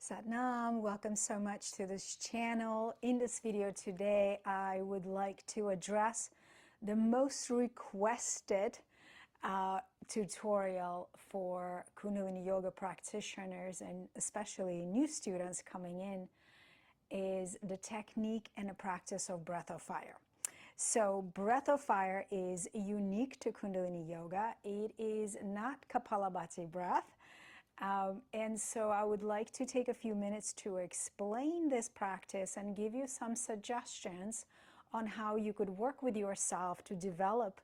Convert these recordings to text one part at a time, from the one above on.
Satnam, welcome so much to this channel. In this video today, I would like to address the most requested tutorial for Kundalini Yoga practitioners and especially new students coming in is the technique and the practice of breath of fire. So breath of fire is unique to Kundalini Yoga. It is not Kapalabhati breath. And so I would like to take a few minutes to explain this practice and give you some suggestions on how you could work with yourself to develop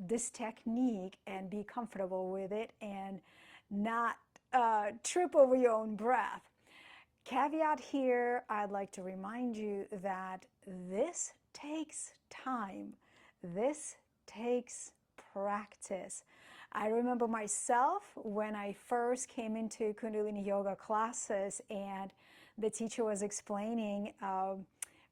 this technique and be comfortable with it and not trip over your own breath. Caveat here, I'd like to remind you that this takes time. This takes practice. I remember myself when I first came into Kundalini Yoga classes and the teacher was explaining,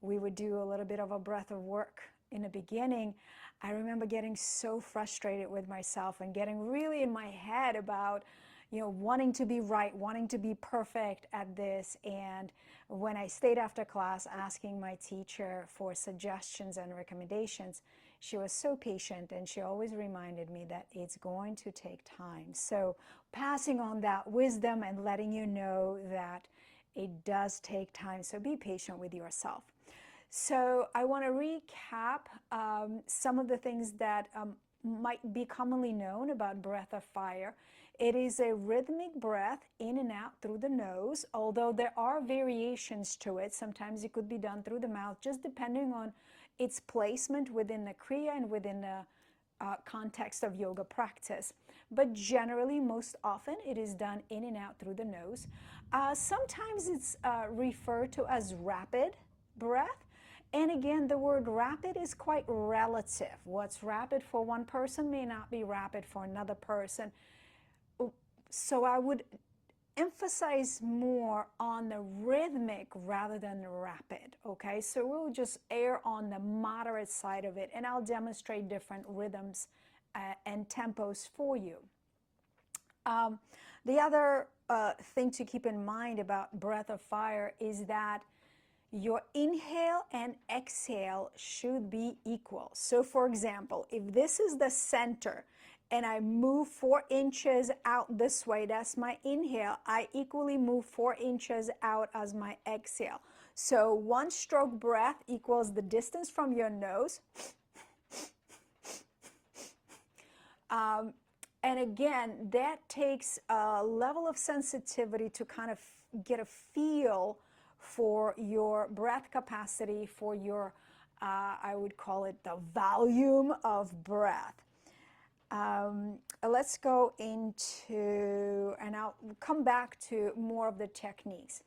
we would do a little bit of a breath of work in the beginning. I remember getting so frustrated with myself and getting really in my head about wanting to be right, wanting to be perfect at this. And when I stayed after class asking my teacher for suggestions and recommendations, she was so patient and she always reminded me that it's going to take time. So passing on that wisdom and letting you know that it does take time. So be patient with yourself. So I want to recap some of the things that might be commonly known about breath of fire. It is a rhythmic breath in and out through the nose, although there are variations to it. Sometimes it could be done through the mouth, just depending on its placement within the Kriya and within the context of yoga practice. But generally, most often, it is done in and out through the nose. Sometimes it's referred to as rapid breath. And again, the word rapid is quite relative. What's rapid for one person may not be rapid for another person. So I would emphasize more on the rhythmic rather than the rapid, okay? So we'll just err on the moderate side of it, and I'll demonstrate different rhythms and tempos for you. The other thing to keep in mind about breath of fire is that your inhale and exhale should be equal. So for example, if this is the center and I move 4 inches out this way, that's my inhale, I equally move 4 inches out as my exhale. So 1 stroke breath equals the distance from your nose. And again, that takes a level of sensitivity to kind of get a feel for your breath capacity, for your, I would call it the volume of breath. Let's go into, and I'll come back to more of the techniques.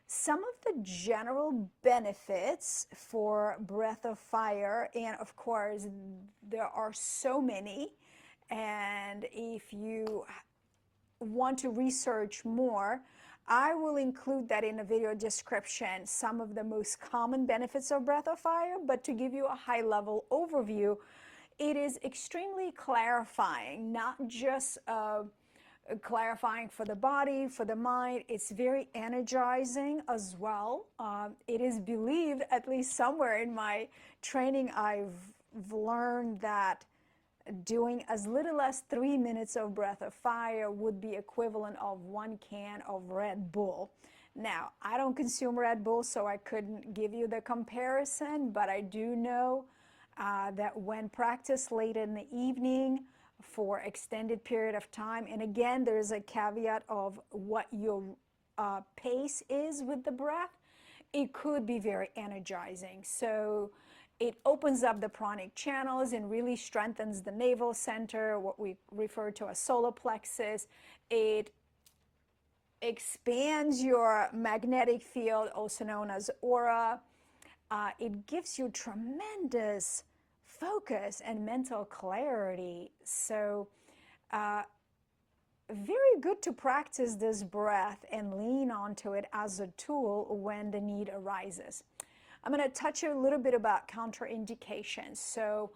Some of the general benefits for breath of fire, and of course, there are so many, and if you want to research more, I will include that in the video description, some of the most common benefits of breath of fire. But to give you a high-level overview, it is extremely clarifying, not just clarifying for the body, for the mind. It's very energizing as well. It is believed, at least somewhere in my training, I've learned that doing as little as 3 minutes of breath of fire would be equivalent of 1 can of Red Bull. Now, I don't consume Red Bull, so I couldn't give you the comparison, but I do know that when practiced late in the evening for extended period of time, and again, there's a caveat of what your pace is with the breath, it could be very energizing. So it opens up the pranic channels and really strengthens the navel center, what we refer to as solar plexus. It expands your magnetic field, also known as aura. It gives you tremendous focus and mental clarity. So very good to practice this breath and lean onto it as a tool when the need arises. I'm going to touch a little bit about contraindications. So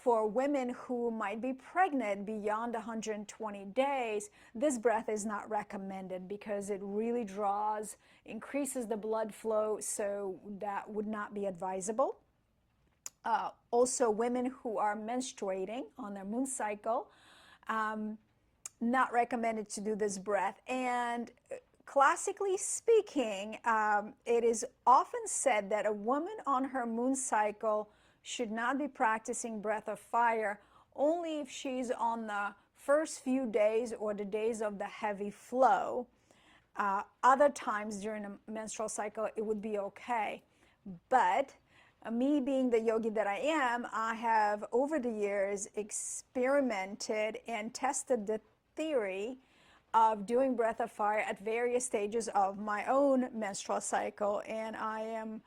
For women who might be pregnant beyond 120 days, this breath is not recommended because it really increases the blood flow, so that would not be advisable. Also, women who are menstruating on their moon cycle, not recommended to do this breath. And classically speaking, it is often said that a woman on her moon cycle should not be practicing breath of fire only if she's on the first few days or the days of the heavy flow. Other times during a menstrual cycle, it would be okay. But me being the yogi that I am, I have over the years experimented and tested the theory of doing breath of fire at various stages of my own menstrual cycle. And I am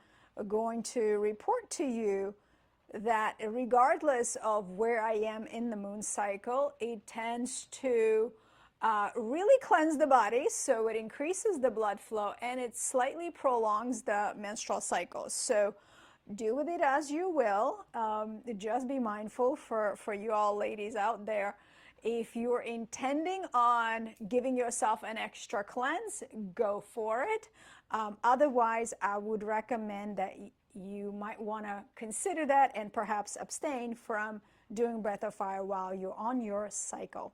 going to report to you that regardless of where I am in the moon cycle, it tends to really cleanse the body, so it increases the blood flow and it slightly prolongs the menstrual cycle. So do with it as you will. Just be mindful for you all ladies out there. If you're intending on giving yourself an extra cleanse, go for it. Otherwise, I would recommend that you might want to consider that and perhaps abstain from doing breath of fire while you're on your cycle.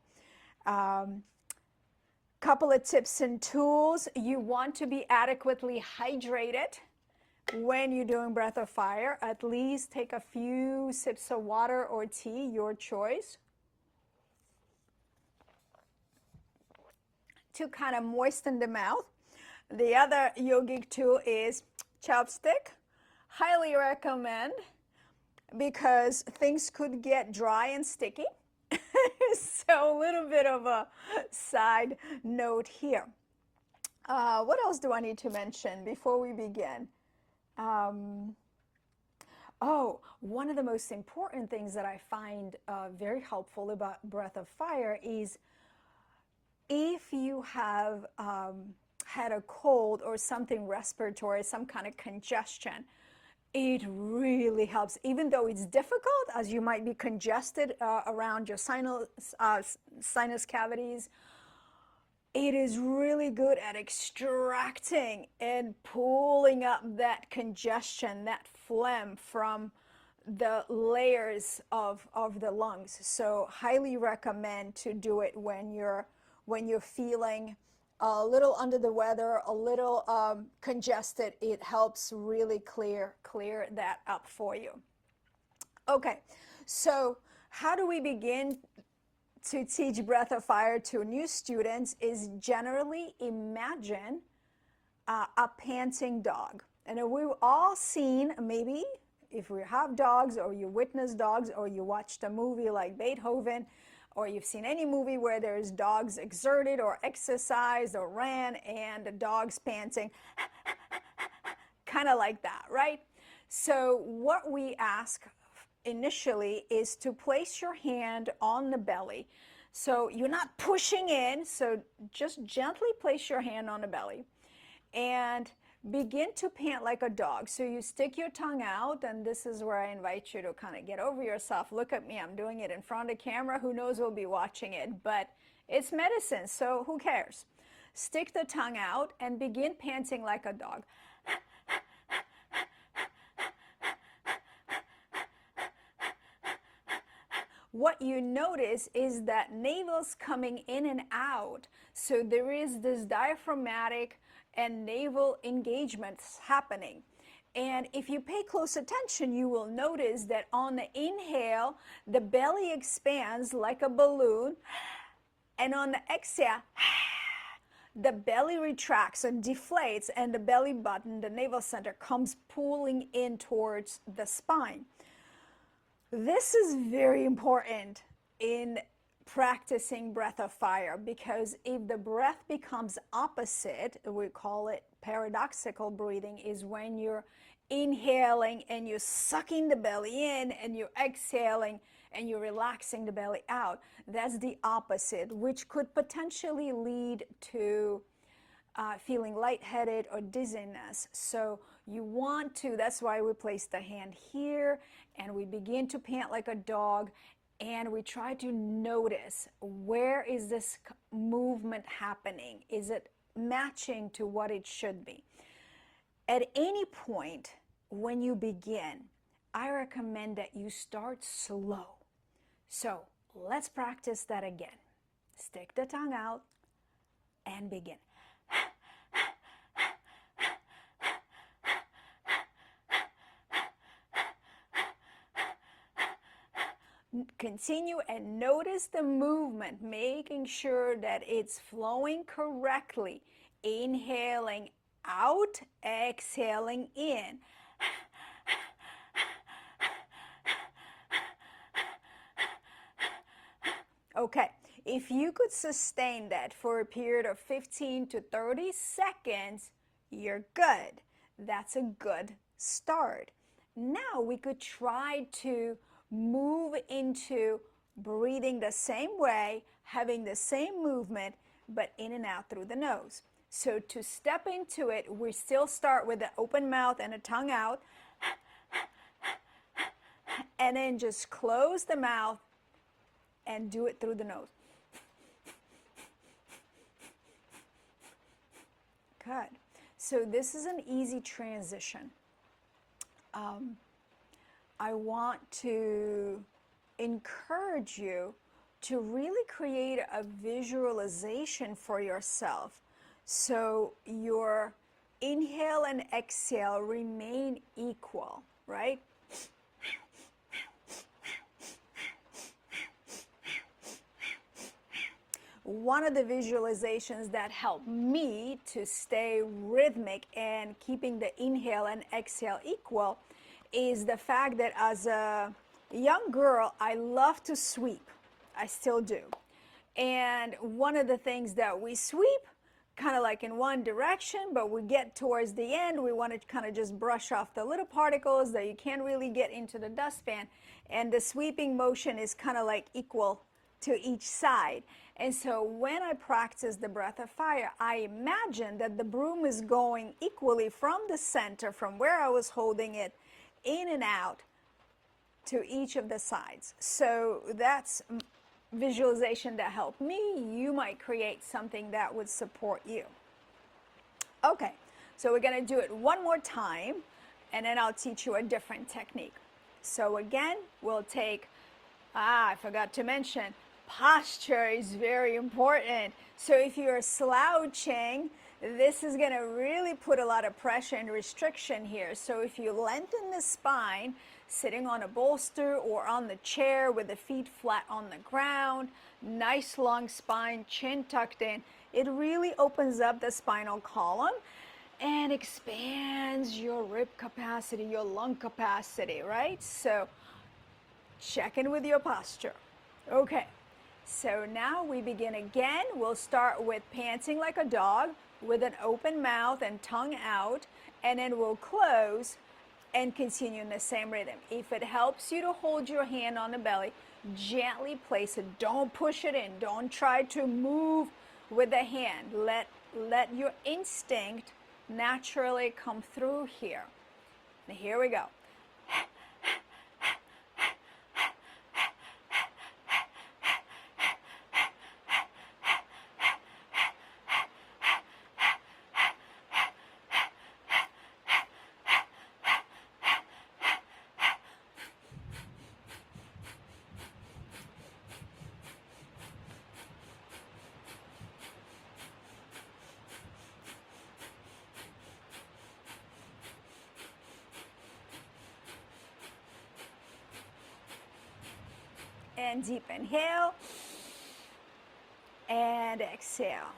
Couple of tips and tools. You want to be adequately hydrated when you're doing breath of fire. At least take a few sips of water or tea, your choice, to kind of moisten the mouth. The other yogic tool is chopstick. Highly recommend, because things could get dry and sticky. So a little bit of a side note here. What else do I need to mention before we begin? One of the most important things that I find very helpful about breath of fire is if you have had a cold or something respiratory, some kind of congestion, it really helps. Even though it's difficult, as you might be congested around your sinus cavities, it is really good at extracting and pulling up that congestion, that phlegm from the layers of the lungs. So highly recommend to do it when you're feeling a little under the weather, a little congested. It helps really clear that up for you. Okay, so how do we begin to teach breath of fire to new students? Is generally imagine a panting dog. And we've all seen, maybe if we have dogs, or you witness dogs, or you watched a movie like Beethoven, or you've seen any movie where there's dogs exerted or exercised or ran and the dog's panting, kind of like that, right? So what we ask initially is to place your hand on the belly. So you're not pushing in, so just gently place your hand on the belly and begin to pant like a dog. So you stick your tongue out, and this is where I invite you to kind of get over yourself. Look at me, I'm doing it in front of the camera. Who knows who'll be watching it, but it's medicine, so who cares? Stick the tongue out and begin panting like a dog. What you notice is that navel's coming in and out. So there is this diaphragmatic and navel engagements happening. And if you pay close attention, you will notice that on the inhale, the belly expands like a balloon. And on the exhale, the belly retracts and deflates, and the belly button, the navel center, comes pulling in towards the spine. This is very important in practicing breath of fire, because if the breath becomes opposite, we call it paradoxical breathing, is when you're inhaling and you're sucking the belly in, and you're exhaling and you're relaxing the belly out. That's the opposite, which could potentially lead to feeling lightheaded or dizziness. So you want to, that's why we place the hand here and we begin to pant like a dog, and we try to notice, where is this movement happening? Is it matching to what it should be? At any point when you begin, I recommend that you start slow. So let's practice that again. Stick the tongue out and begin. Continue and notice the movement, making sure that it's flowing correctly. Inhaling out, exhaling in. Okay, if you could sustain that for a period of 15 to 30 seconds, you're good. That's a good start. Now we could try to move into breathing the same way, having the same movement, but in and out through the nose. So to step into it, we still start with the open mouth and a tongue out, and then just close the mouth and do it through the nose. Good. So this is an easy transition. I want to encourage you to really create a visualization for yourself, so your inhale and exhale remain equal, right? One of the visualizations that help me to stay rhythmic and keeping the inhale and exhale equal is the fact that as a young girl, I love to sweep. I still do. And one of the things that we sweep, kind of like in one direction, but we get towards the end, we want to kind of just brush off the little particles that you can't really get into the dustpan. And the sweeping motion is kind of like equal to each side. And so when I practice the breath of fire, I imagine that the broom is going equally from the center, from where I was holding it, in and out to each of the sides. So that's visualization that helped me. You might create something that would support you. Okay, so we're going to do it one more time, and then I'll teach you a different technique. So again, we'll take, I forgot to mention, posture is very important. So if you're slouching, this is going to really put a lot of pressure and restriction here. So if you lengthen the spine, sitting on a bolster or on the chair with the feet flat on the ground, nice long spine, chin tucked in, it really opens up the spinal column and expands your rib capacity, your lung capacity, right? So check in with your posture. Okay, so now we begin again. We'll start with panting like a dog with an open mouth and tongue out, and then we'll close and continue in the same rhythm. If it helps you to hold your hand on the belly, gently place it. Don't push it in. Don't try to move with the hand. Let your instinct naturally come through here. Now here we go. And deep inhale and exhale.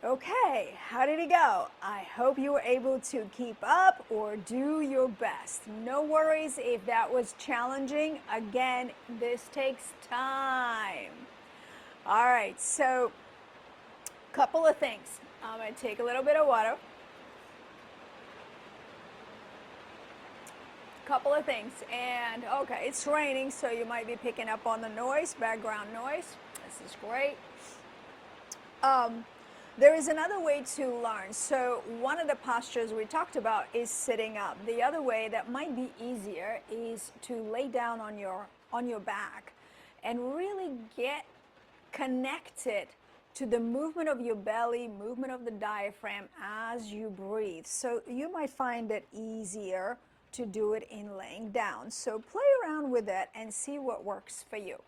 Okay, how did it go? I hope you were able to keep up or do your best. No worries if that was challenging. Again, this takes time. All right, so a couple of things. I'm going to take a little bit of water. Couple of things, and okay, it's raining, so you might be picking up on the noise, background noise. This is great. There is another way to learn. So one of the postures we talked about is sitting up. The other way that might be easier is to lay down on your back and really get connected to the movement of your belly, movement of the diaphragm as you breathe. So you might find it easier to do it in laying down. So play around with it and see what works for you.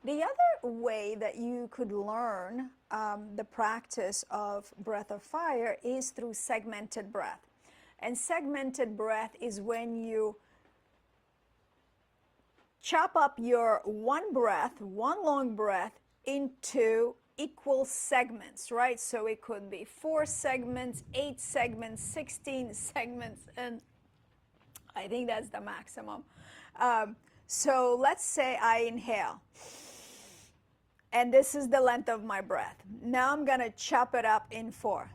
The other way that you could learn the practice of breath of fire is through segmented breath. And segmented breath is when you chop up your one breath, one long breath, into equal segments, right? So it could be 4 segments, 8 segments, 16 segments, and I think that's the maximum. So let's say I inhale. And this is the length of my breath. Now I'm going to chop it up in 4.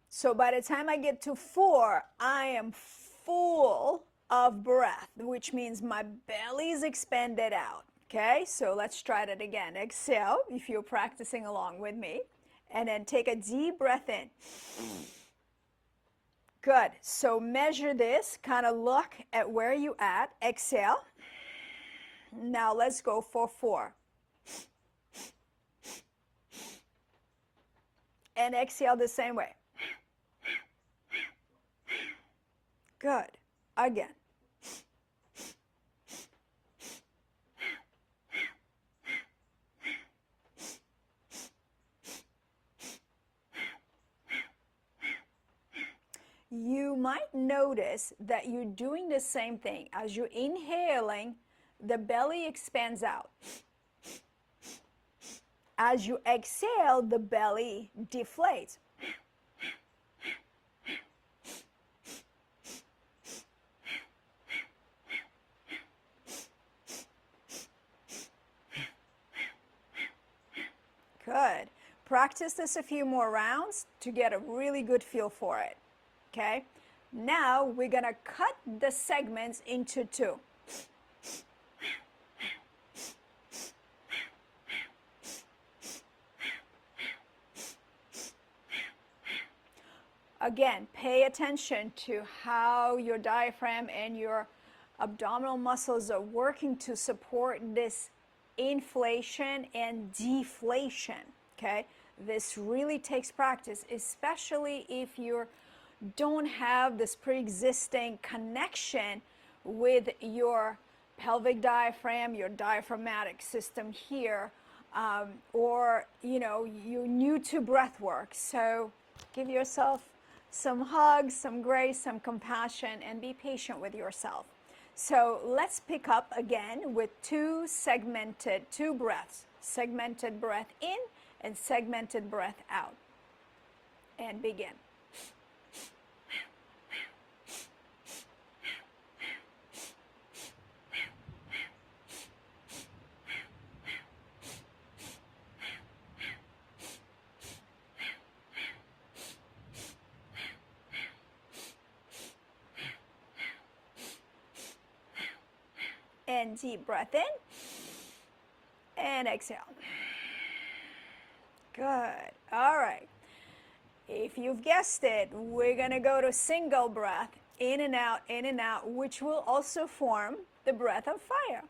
So by the time I get to 4, I am full of breath, which means my belly is expanded out. Okay, so let's try that again. Exhale if you're practicing along with me. And then take a deep breath in. Good. So measure this. Kind of look at where you at. Exhale. Now let's go for 4. And exhale the same way. Good. Again. You might notice that you're doing the same thing. As you're inhaling, the belly expands out. As you exhale, the belly deflates. Good. Practice this a few more rounds to get a really good feel for it. Okay? Now we're going to cut the segments into 2. Again, pay attention to how your diaphragm and your abdominal muscles are working to support this inflation and deflation, okay? This really takes practice, especially if you don't have this pre-existing connection with your pelvic diaphragm, your diaphragmatic system here, or, you're new to breath work. So give yourself some hugs, some grace, some compassion, and be patient with yourself. So let's pick up again with 2 breaths. Segmented breath in and segmented breath out. And begin. And deep breath in and exhale. Good. All right. If you've guessed it, we're going to go to single breath, in and out, which will also form the breath of fire.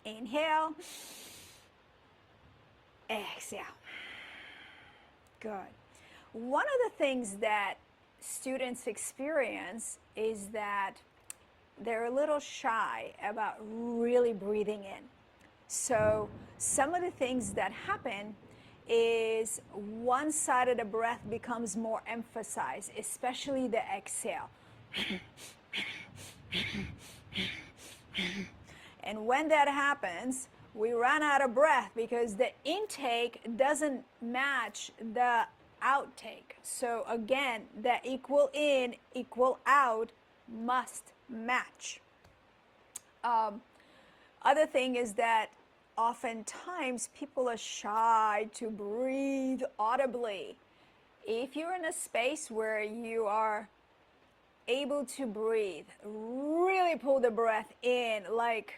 Inhale, exhale. Good. One of the things that students experience is that they're a little shy about really breathing in. So some of the things that happen is one side of the breath becomes more emphasized, especially the exhale. And when that happens, we run out of breath because the intake doesn't match the outtake. So again, the equal in, equal out must match. Other thing is that oftentimes people are shy to breathe audibly. If you're in a space where you are able to breathe, really pull the breath in like,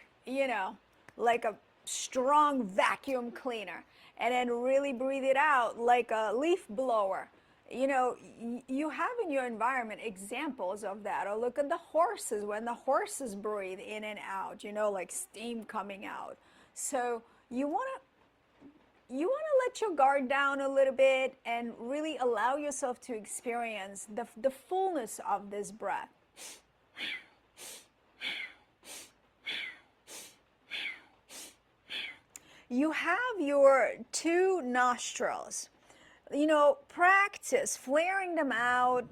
like a strong vacuum cleaner, and then really breathe it out like a leaf blower. You have in your environment examples of that. Or look at the horses, when the horses breathe in and out, like steam coming out. So you want to let your guard down a little bit and really allow yourself to experience the fullness of this breath. You have your two nostrils. Practice flaring them out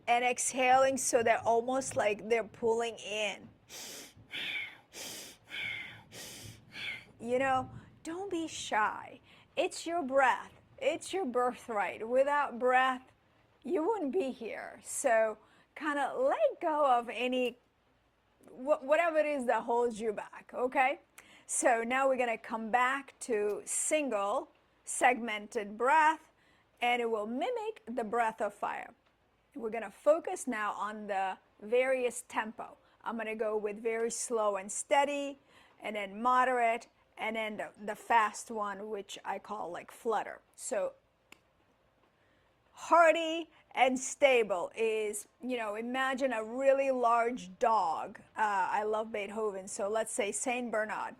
and exhaling so they're almost like they're pulling in. Don't be shy. It's your breath. It's your birthright. Without breath, you wouldn't be here. So kind of let go of any, whatever it is that holds you back, okay? So now we're going to come back to single segmented breath, and it will mimic the breath of fire. We're going to focus now on the various tempo. I'm going to go with very slow and steady, and then moderate, and then the fast one, which I call like flutter. So hearty and stable is, imagine a really large dog. I love Beethoven, so let's say Saint Bernard.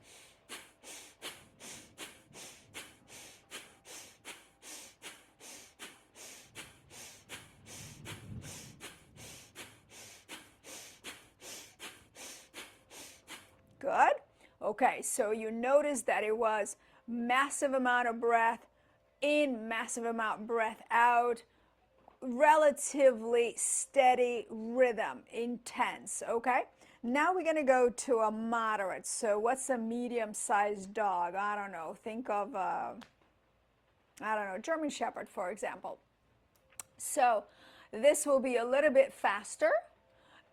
Good. Okay, so you notice that it was massive amount of breath in, massive amount of breath out, relatively steady rhythm, intense, okay? Now we're going to go to a moderate. So what's a medium-sized dog? I don't know. Think of, German Shepherd, for example. So this will be a little bit faster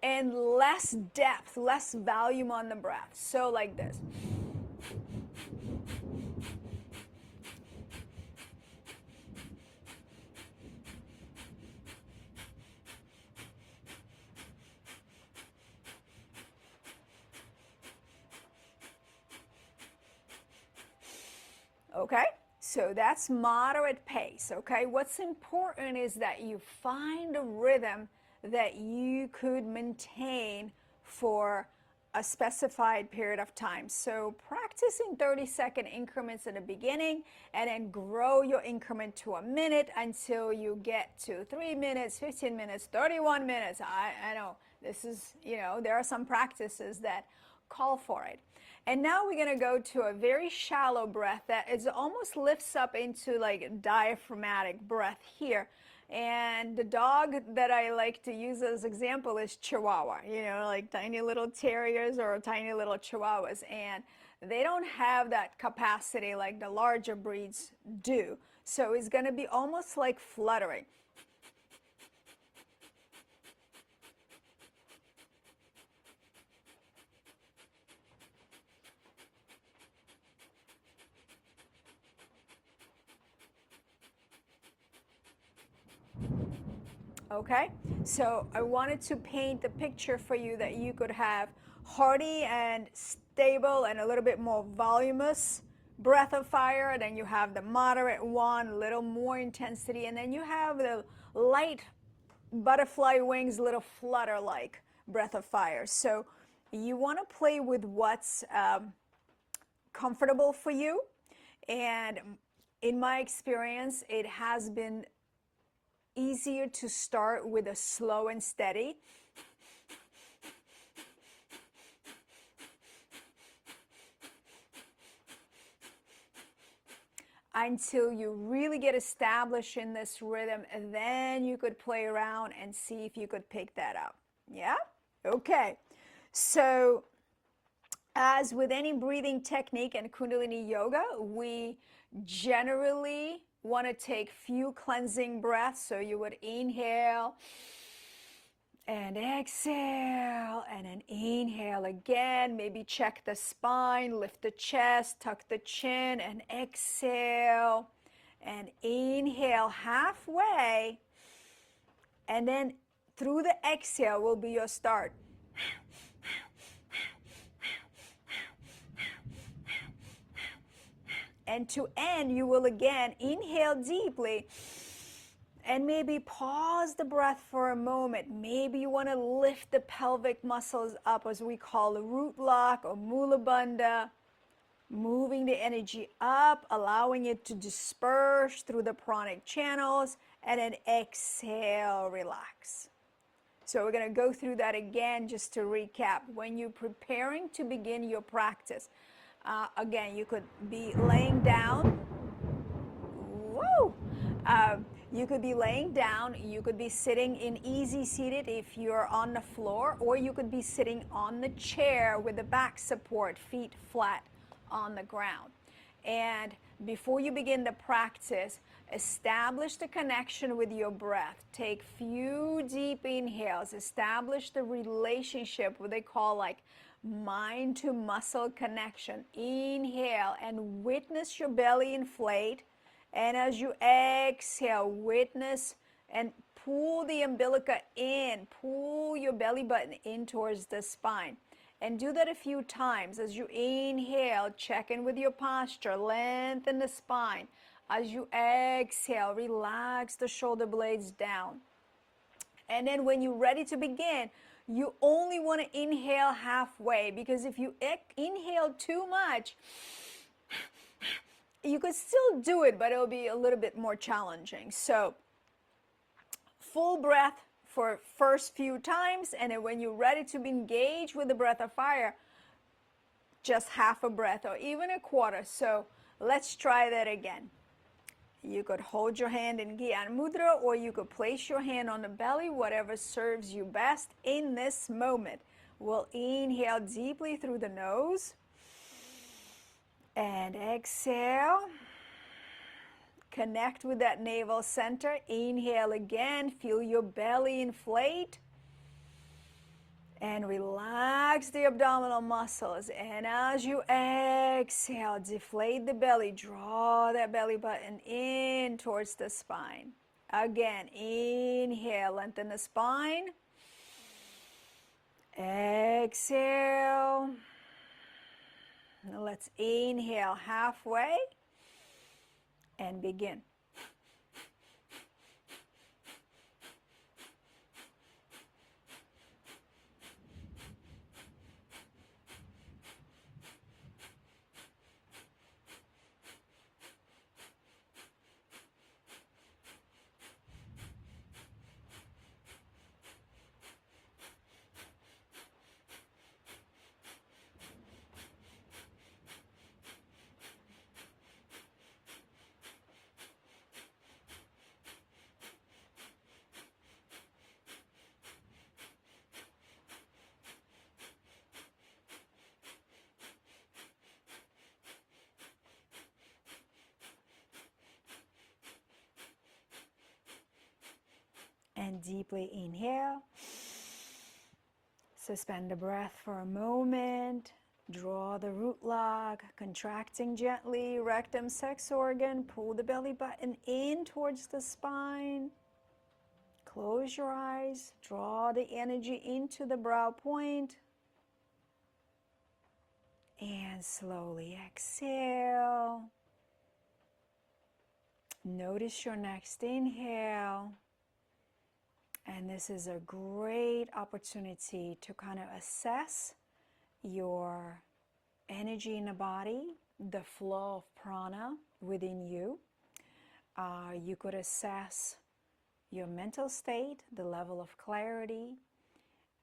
and less depth, less volume on the breath. So like this. Okay, so that's moderate pace, okay? What's important is that you find a rhythm that you could maintain for a specified period of time. So practice in 30-second increments in the beginning, and then grow your increment to a minute until you get to 3 minutes, 15 minutes, 31 minutes. I know this is, there are some practices that call for it. And now we're going to go to a very shallow breath that is almost lifts up into like diaphragmatic breath here. And the dog that I like to use as example is Chihuahua, like tiny little terriers or tiny little Chihuahuas. And they don't have that capacity like the larger breeds do. So it's going to be almost like fluttering. Okay, so I wanted to paint the picture for you that you could have hearty and stable and a little bit more voluminous breath of fire, and then you have the moderate one, a little more intensity, and then you have the light butterfly wings, little flutter-like breath of fire. So you want to play with what's comfortable for you, and in my experience, it has been easier to start with a slow and steady. Until you really get established in this rhythm, and then you could play around and see if you could pick that up. Yeah? Okay. So as with any breathing technique in Kundalini Yoga, we generally want to take few cleansing breaths. So you would inhale And exhale, and then inhale again. Maybe check the spine, lift the chest, tuck the chin, and exhale. And inhale halfway. And then through the exhale will be your start. And to end, you will again inhale deeply. And maybe pause the breath for a moment. Maybe you want to lift the pelvic muscles up, as we call the root lock or mula bandha. Moving the energy up, allowing it to disperse through the pranic channels, and then exhale, relax. So we're going to go through that again just to recap. When you're preparing to begin your practice, again, you could be laying down. Woo! You could be laying down, you could be sitting in easy seated if you're on the floor, or you could be sitting on the chair with the back support, feet flat on the ground. And before you begin the practice, establish the connection with your breath. Take few deep inhales, establish the relationship, what they call like mind to muscle connection. Inhale and witness your belly inflate. And as you exhale, witness and pull the umbilica in, pull your belly button in towards the spine. And do that a few times. As you inhale, check in with your posture, lengthen the spine. As you exhale, relax the shoulder blades down. And then when you're ready to begin, you only want to inhale halfway, because if you inhale too much, you could still do it, but it'll be a little bit more challenging. So full breath for first few times, and then when you're ready to be engaged with the breath of fire, just half a breath or even a quarter. So let's try that again. You could hold your hand in Gyan Mudra, or you could place your hand on the belly, whatever serves you best in this moment. We'll inhale deeply through the nose. And exhale. Connect with that navel center. Inhale again. Feel your belly inflate. And relax the abdominal muscles. And as you exhale, deflate the belly. Draw that belly button in towards the spine. Again, inhale, lengthen the spine. Exhale. Now let's inhale halfway and begin. And deeply inhale. Suspend the breath for a moment. Draw the root lock, contracting gently, rectum, sex organ. Pull the belly button in towards the spine. Close your eyes. Draw the energy into the brow point. And slowly exhale. Notice your next inhale. And this is a great opportunity to kind of assess your energy in the body, the flow of prana within you. You could assess your mental state, the level of clarity.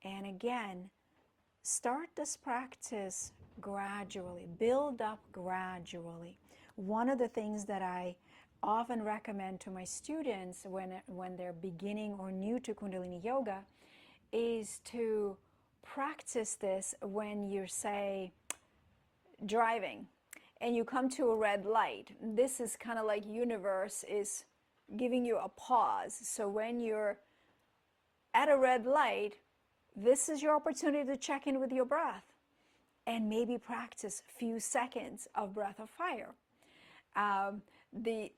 And again, start this practice gradually, build up gradually. One of the things that I often recommend to my students when they're beginning or new to Kundalini Yoga is to practice this when you're, say, driving and you come to a red light. This is kind of like universe is giving you a pause. So when you're at a red light, this is your opportunity to check in with your breath and maybe practice a few seconds of breath of fire. The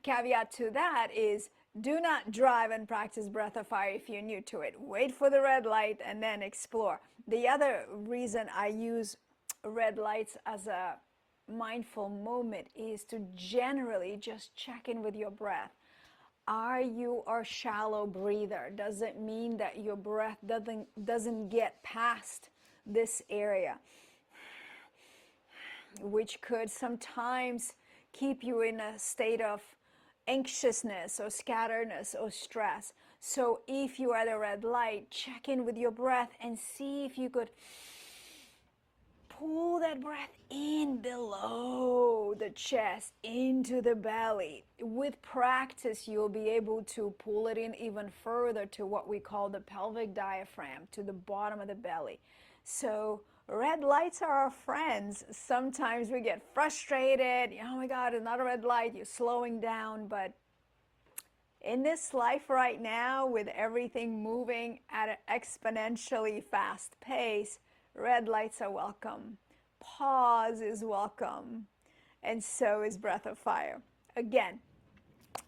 caveat to that is, do not drive and practice breath of fire if you're new to it. Wait for the red light and then explore. The other reason I use red lights as a mindful moment is to generally just check in with your breath. Are you a shallow breather? Does it mean that your breath doesn't get past this area, which could sometimes keep you in a state of anxiousness or scatteredness or stress? So if you are at a red light, check in with your breath and see if you could pull that breath in below the chest, into the belly. With practice, you'll be able to pull it in even further to what we call the pelvic diaphragm, to the bottom of the belly. So red lights are our friends. Sometimes we get frustrated. Oh my God, another red light, you're slowing down. But in this life right now, with everything moving at an exponentially fast pace, red lights are welcome. Pause is welcome. And so is breath of fire. Again,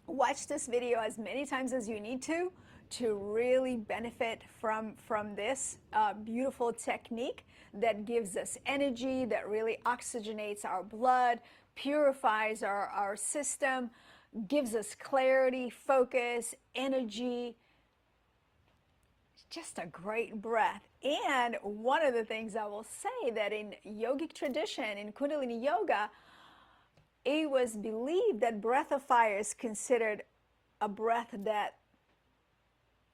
watch this video as many times as you need to really benefit from this beautiful technique that gives us energy, that really oxygenates our blood, purifies our system, gives us clarity, focus, energy. Just a great breath. And one of the things I will say, that in yogic tradition, in Kundalini Yoga, it was believed that breath of fire is considered a breath that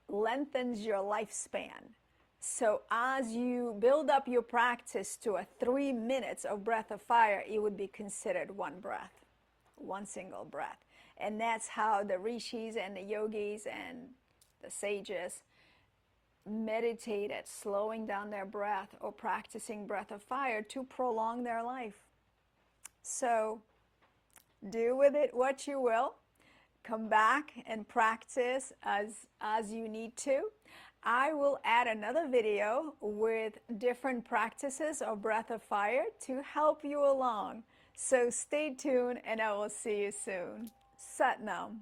lengthens your lifespan. So as you build up your practice to 3 minutes of breath of fire, it would be considered one breath, one single breath. And that's how the rishis and the yogis and the sages meditated, slowing down their breath or practicing breath of fire to prolong their life. So do with it what you will. Come back and practice as you need to. I will add another video with different practices of breath of fire to help you along. So stay tuned and I will see you soon. Sat Nam.